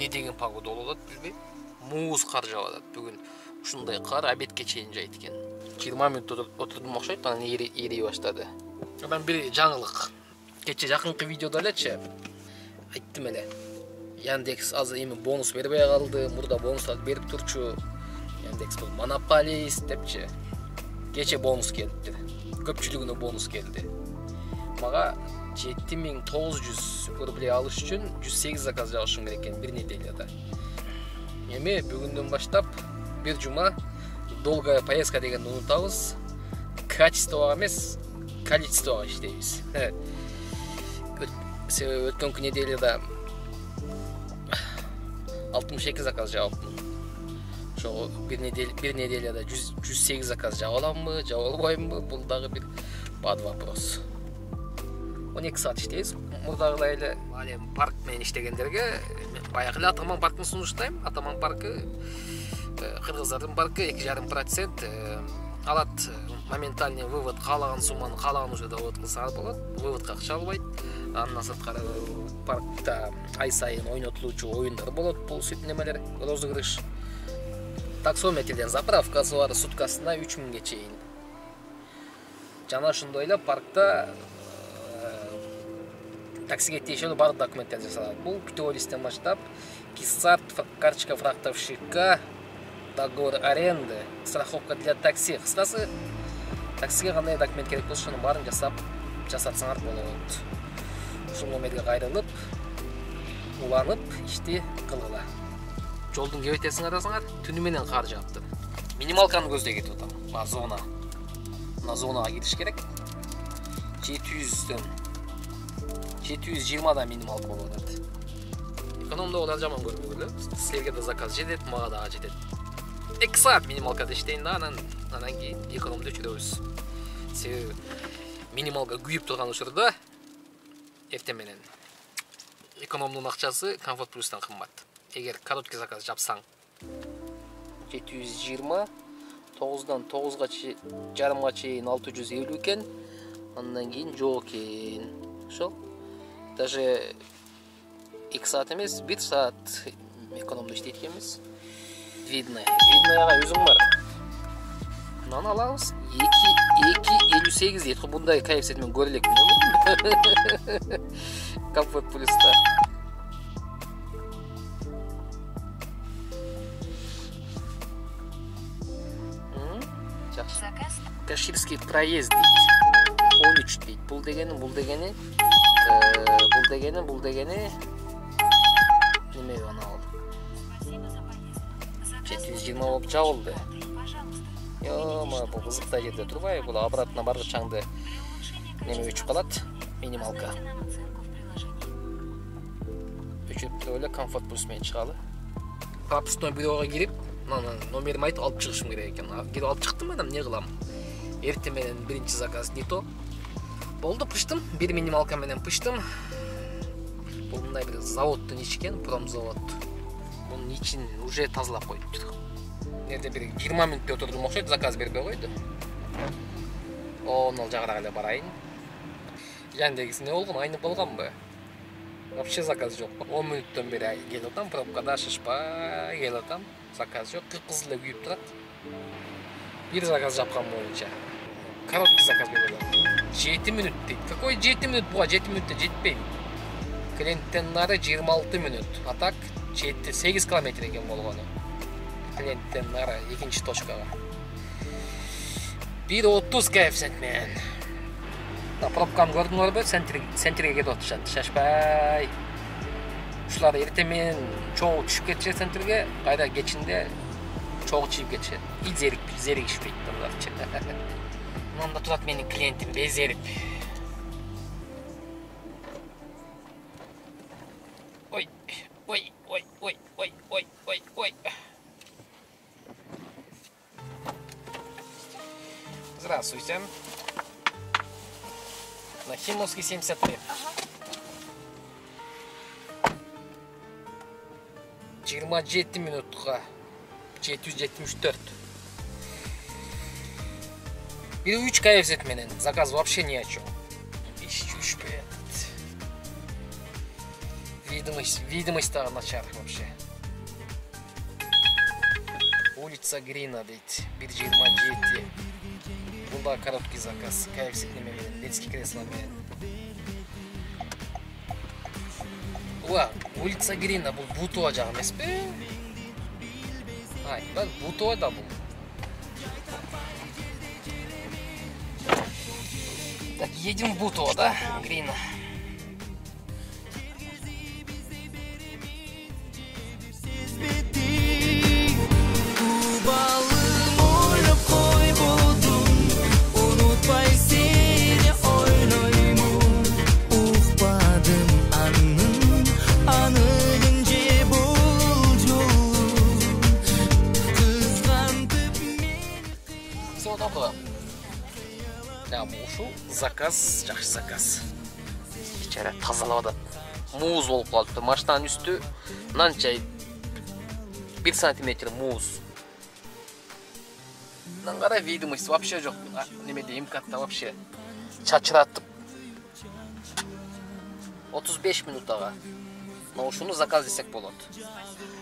не деген погода болот билбейм. Муз кар жаап атат. Бүгүн ушундай кар обедке чейин жайт экен. 20 мүнөт отурдум окшойт, анан ээрей баштады. Анан бир жаңылык. Кече жакынкы видеодо элечи айттым эле. Яндекс азыр эми бонус бербей калды. Мурда бонустарды берип турчу. Яндекс бул монополист депчи. Кече бонус келди. Көпчүлүгүнө бонус келди. Мага 7900 рублей алыш үчүн 108 заказ жабышым керек экен бир неделяда. Эми бүгүндөн баштап бир жума долгая поездка дегенди унутабыз. Качествого эмес, количествого иштейбиз. Себеби өткөнкү неделяда 62 заказ жабыптым. Ошо бир неделяда 108 заказ жаба аламбы, жаба албаймбы? Бул дагы бир бад вопрос. 12 саат иштейбиз. Мурдагыдай эле алем парк менен иштегендерге баягы эле Атаман паркын сунуштайм. Атаман паркы кыргыздардын паркы 2,5% алат моментальный вывод, каалаган сумманы каалаган учурда вывод кылсаңар болот. Выводко акча албайт. Андан сырткары паркта ай сайын ойнотулуучу оюндар болот, бул сүт немелер, розыгрыш. Таксометрден заправкасы бар, суткасына 3000ге чейин. Жана ошондой эле паркта таксиге тиешелүү баардык документтер жасалат. Бул кто листтен баштап кисарт, карточка фрахтовщика, договор аренды, страховка для такси. Кыскасы, таксиге кандай документ керек болсо, ошонун баарын жасатсаңар болот. Ушул номерге кайрылып, уланып, ишти кылгыла. Жолдун кебетесин карасаңар, түнү менен кар жаапты. Минималканы көздөй кетип атам. Мына зона. Мына зонага кириш керек. 720 минималка болуп атат. Экономдо олар жаман көрбөгүлө. Силерге да заказ жетет, мага дагы жетет. 2 саат минималкада иштейин да, анан кийин экономдо өчүрөбүз. Себеби минималка күйүп турган учурда эртең менен экономдун акчасы Комфорт Плюстан кымбат. Эгер короткий заказ жапсаң 720, 9дан 9га жарымга чейин 650 экен, андан кийин жок экен. Ошо даже 2 саат эмес, 1 саат экономдо иштейт экенбиз. Виднояга өзүң бар. Мынаны алабыз. 2,58 дейт. Мындай коэффициент мен көрө элекмин. Комфорт Плюста. Жакшы. Каширский проезд дейт. 13 дейт. Бул дегени неме анау? 720 болуп жабылды. Йома, бул кызыктай жерде турбай, бул обратно баргычаңды неме өчүп калат, минималка. Өчүп туруп эле Комфорт Плюс менен чыгалы. Пропускной бюрого кирип, номерим айтып алып чыгышым керек экен. Кирип алып чыктым, анан эмне кылам? Эртең менен биринчи заказ не то. Болду, пыштым, бир минималка менен пыштым. Бул мындай бир заводдун ичи экен, промзавод. Бунун ичин уже тазалап коюптур. Нерде бир 20 мүнөттө отурдум окшойт, заказ бербей койду. Ал жагыраак эле барайын. Яндекс эмне болгон, айнып калганбы? Вообще заказ жок. 10 мүнөттөн бери келип атам, пробкада шашпай келип атам. Заказ жок, кып-кызыл эле күйүп турат. Бир заказ жапкан боюнча. Короткий заказ берип атам. 7 мүнөт дейт. Какой 7 мүнөт? Буга 7 мүнөттө жетпейм. Клиенттен нары 26 мүнөт. А так 8 километр экен болгону. Клиенттен нары экинчи точкага. 1,30 коэффициент менен. Пробканы көрдүңөрбү? Центрге кетип атышат. Шашпай. Ушулар эртең менен чогуу түшүп кетишет центрге, кайра кечинде чогуу чыгып кетишет. И зеригишпейт буларчы. Мында турат менин клиентим безерип. Ой. Здравствуйте. На Химовский 73. 27 минутка 774. Бир 3 коэффициент менен заказ вообще ни о чем. Ищу этот. Видимость тағы начар вообще. Улица Грина дейді, 1.27. Бұнда короткий заказ, KFC неменен, детский кресломен. Уа, улица Грина, бұл Бутова жағы емес пе? Ай, Бутова да бұл. Так, едем в Бутово, да, Грина? Всего доброго. Да, бұл заказ, жақсы заказ. Кечері тазалап атады. Муз болып қалыпты. Машинаның үсті мынанша 1 сантиметр муз. Мынан қара видимость вообще жоқ. Немеде имкатта вообще чачыратып 35 минутаға. Ушуну заказ десек болады.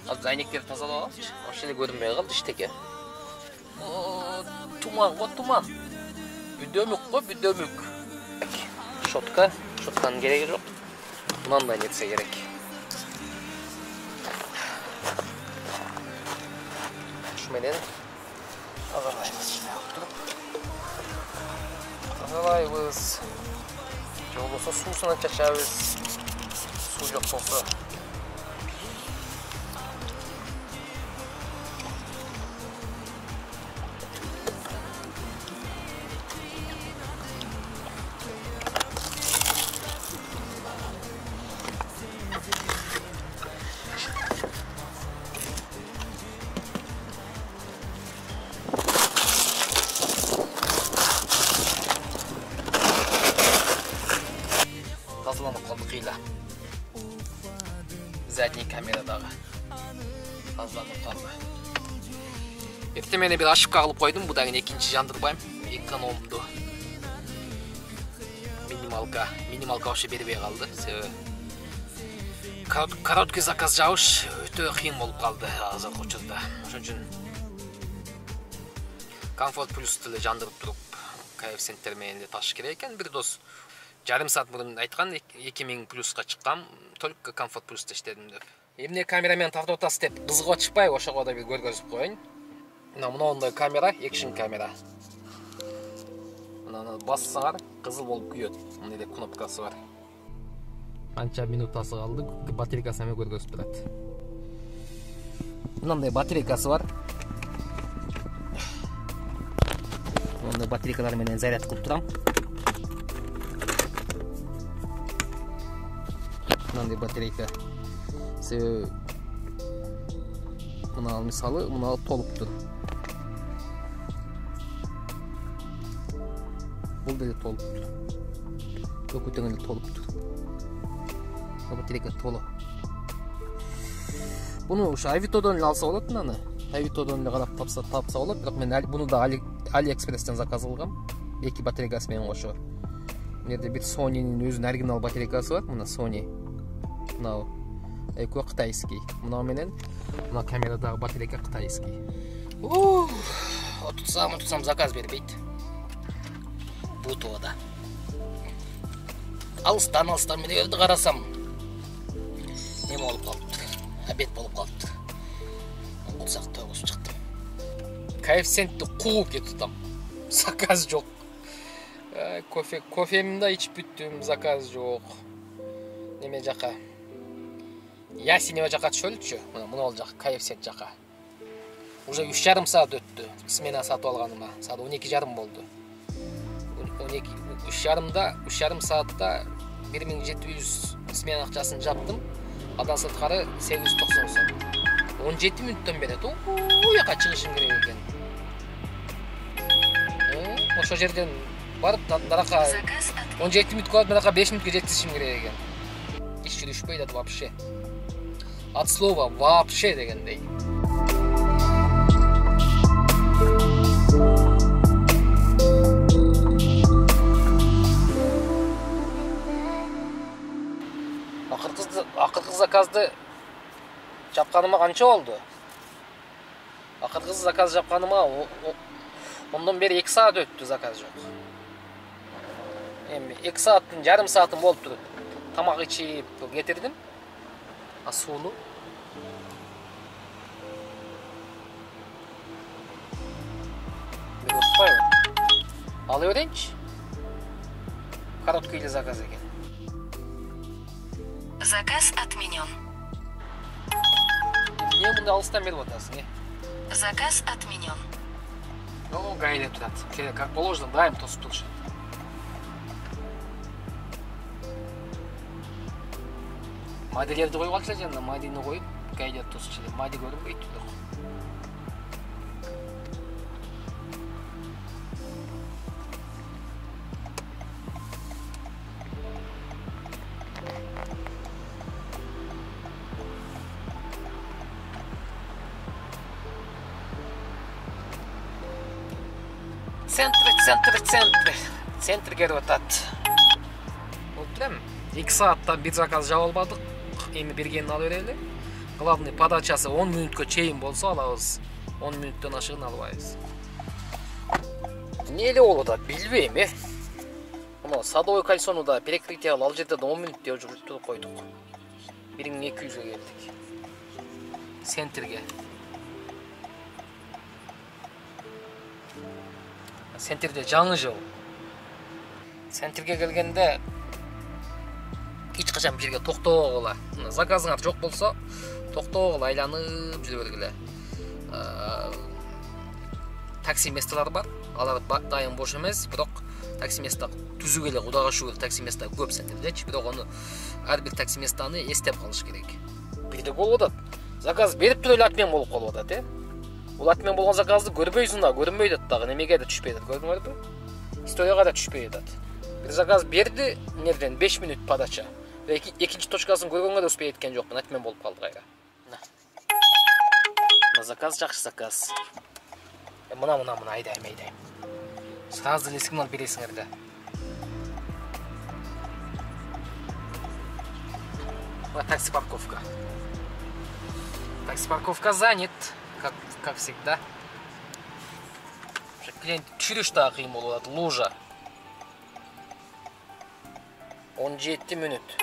Азыр әйнектерді тазалап алыпчы. Вообще де көрінбей қалды іштеке. Туман ғой, туман. Бүдөмүк қой, бүдөмүк. Щотканың керегі жоқ. Мынандай нетсе керек. Шуменен тазалайбыз. Жол болса суысынан чачабыз. Су жоқ болса. Тазаланып қалды қиыла. Задний камерадағы тазаланып қалды. Ертең бір ашып қағылып қойдым. Бұдан екінші жандырбайым. Экономды. Минималка вообще бербей қалды. Короткий заказ жауыш өте қиын болып қалды азыр учурда. Ошон үчүн Комфорт Плюс тілі жандырып тұрып, KFC терминде таш керек екен. Bir дос жарым саат бұрын айтқан 2000 плюсқа шыққам, только Комфорт Плюста іштедім деп. Емне камерамен тартып отасы деп қызығы шықпай, ошаға да бір көргізіп қойын. Мынауындай камера, экшн камера. Мынаны бассаңар, қызыл болып күйет. Мындай кнопкасы бар. Қанша минутасы қалды, батарейкасы мен көргізіп тұрады. Мынандай батарейкасы бар. Мынандай батарейкалар менен заряд қылып тұрам. Мынандай батарейка. Мына мысалы, мына толып тұр. Бұл да толып тұр. Көкөтеңі толып тұр. Батарейка толы. Бұны Авитодан алса болады мынаны. Авитодан қарап тапса болады. Бірақ мен бұны да Алиэкспресстен заказ қылғам. 2 батарейкасы мен қошы. Мынерде бір Sony'nin өзінің оригинал батарейкасы бар. Мына Sony. Мынау экөө қытайский. Мынау менен мына камерадағы батарейка қытайский. Отутсам заказ бербейді. Бутовада. Алыстан менелерді қарасам. Нем болып қалыптыр. Обед болып қалыптыр. Болсақ тоғыз шықтым. KFC-ді қуып кетіп заказ жоқ. Кофемді içip бүттім, заказ жоқ. Неме жақа. Ясинева жақа түшөлчү. Мына ол жақа, KFC жақа. Уже 3,5 саат өтті. Смена сатып алғаныма. Саат 12,5 болды. 3,5 саатта 1700 смена ақшасын жаптым. Адан сатқары 890 сом. 17 минуттан береді. Яқа шығышым керек екен. Ошо жерден барып, нарақа 17 минут қалып, нарақа 5 минутке жеткізішім керек екен. Иш жүрішпейді вообще. От слова вообще дегендей. акыркы заказды жапканыма канча болду? Акыркы заказ жапканыма ondan beri 2 saat öttü zakaz yok. Эми 2 saatin, yarım saatim болуп туруп тамак ичип кетирдим. Сууну ала берейинчи. Короткий заказ экен. Заказ отменен. Эмне мындай алыстан берип атасың, Заказ отменен. Гайдеп турат. Как положено, дайым тосуп турушат. Маделерди коюп алчу жана мадини коюп гайдеп тосучу. Мади көрүнбөйт. Центр келип атат. Болдурам. 2 сааттан бир заказ жаап албадык. Эми бергенин ала берели. Главный подачасы 10 мүнөткө чейин болсо алабыз. 10 мүнөттөн ашыгын албайбыз. Эмне эле болуп атат билбейм, Мына Садовый кольцону да перекрытие ал жерде 10 мүнөт деп жүрүп койдук. 1200 келдик. Центрге. Центрде жаңы жыл. Центрге келгенде эч качан бир жерге токтогула. Заказыңар жок болсо токтогула, айланып жүрө бергиле. Такси месталар бар. Алар дайым бош эмес, бирок такси места түзүгө эле Кудайга шүгүр такси места көп центрдечи, бирок аны ар бир такси местаны эстеп калыш керек. Бирде болуп атат. Заказ берип туруп эле отмен болуп калып атат, Бул отмен болгон заказды көрбөйсүң да, көрүнбөй атат дагы, немеге да түшпөй атат, көрдүңөрбү? Историяга да түшпөй атат. Бир заказ берди, эмнеден 5 мүнөт подача. Экинчи точкасын көргөнгө да успей эткен жокмун, отмен болуп калды кайра. Мына заказ жакшы заказ. Мына айдайм. Сразу эле сигнал бересиңер да. Вот такси парковка. Такси парковка занят, как всегда. Клиент түшүрүш да кыйын болуп атат, лужа. 17 мүнөт.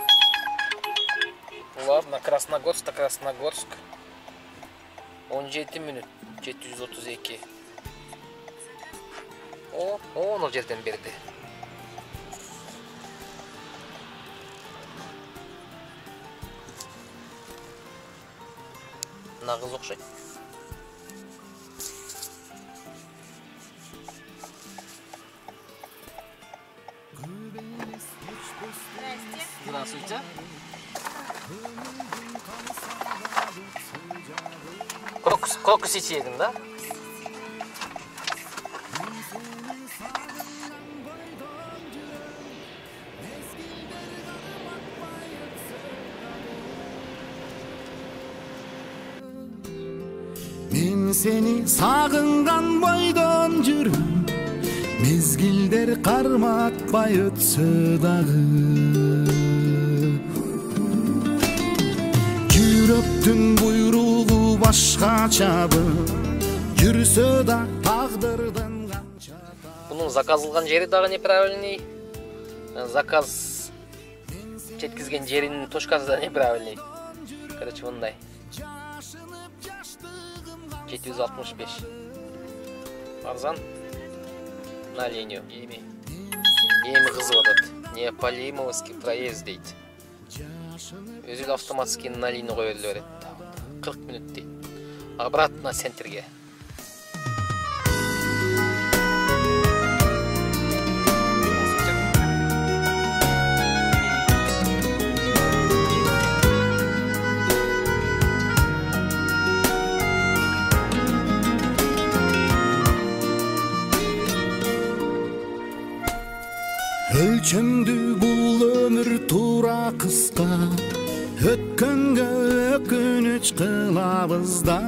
Ладно, Красногорск. 17 мүнөт, 732. Onu жерден берди. Нагыз окшойт. Здравствуйте. Крокус içeydin da? Men seni sagıngan boydan жүрөм. Mezgilder karmatpay ötsö dagı. Жүрөктүн буйруğu başkaçabı. Жүрсө да тагдырдын канча. Bunun zakazılgan jeri дагы неправильный. Заказ жеткизген жеринин точкасы да неправильный. Короче, мындай. 765. Арзан на линию. Эми кызып атат. Неополимовский проезд дейт. Өзү автоматически на линию коюп берет. 40 мүнөт дейт. Обратно центрге. Ölçümdü bul ömür tura kıska. Ötkөнгө өкүнүч кылабыз да.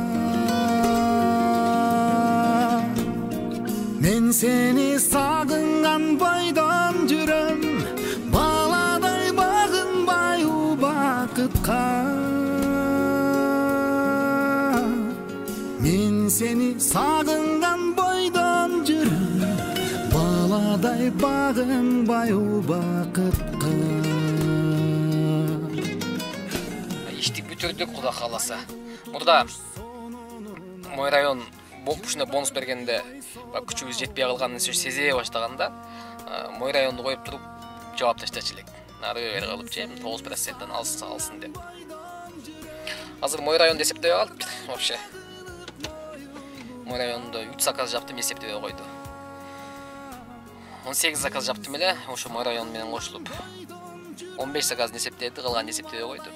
Мен сени сагынган бойдон жүрөм. Баладай багынбай убакыт сени сагынган бойдон жүрөм баладай багынбай убакытка. Иштик бүтүрдүк Куда кааласа. Мурда мой район ушундай бонус бергенде күчүбүз жетпей калганын сезе баштаганда мой районду коюп туруп жаап таштачу элек. Нары бери кылып 9%-тен алсын деп. Азыр мой районду эсептебей калып вообще. Мой райондо 3 заказ жаптым, эсептебей койду. 18 заказ жаптым эле, ошо мой район менен кошулуп 15 заказды эсептеди, калганын эсептебей койду.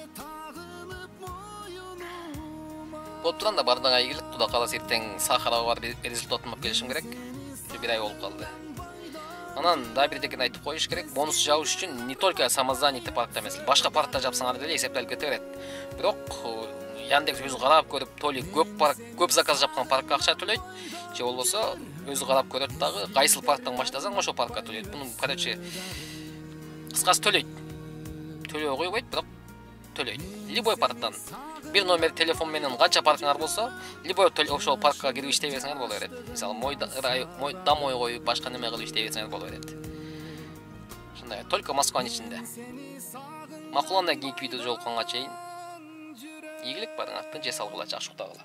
Болуп турганда бардыгы ийгилик, Куда кааласа эртең Сахарага барып результатын алып келишим керек. Бир ай болуп калды. Анан да бирдекени айтып коюш керек. Бонус жабыш үчүн не только самозанятый паркта эмес, башка паркта жапсаңар деле эсептелип кете берет. Бирок Яндекс өзү карап көрүп, толи көп заказ жапкан паркка акча төлөйт, же болбосо өзү карап көрөт дагы кайсыл парктан баштасаң ошол паркка төлөйт. Мунун короче кыскасы төлөйт. Төлөй койбойт, бирок төлөйт. Любой парктан бир номер телефон менен канча паркыңар болсо, любой ошол паркка кирип иштей берсеңер боло берет. Мисалы, мой домой коюп, башка неме кылып иштей берсеңер боло берет. Ушундай, только Москванын ичинде. Макуландан кийинки видео жолукканга чейин ийгилик барыңар, тынч эс алгыла, жакшы уктагыла.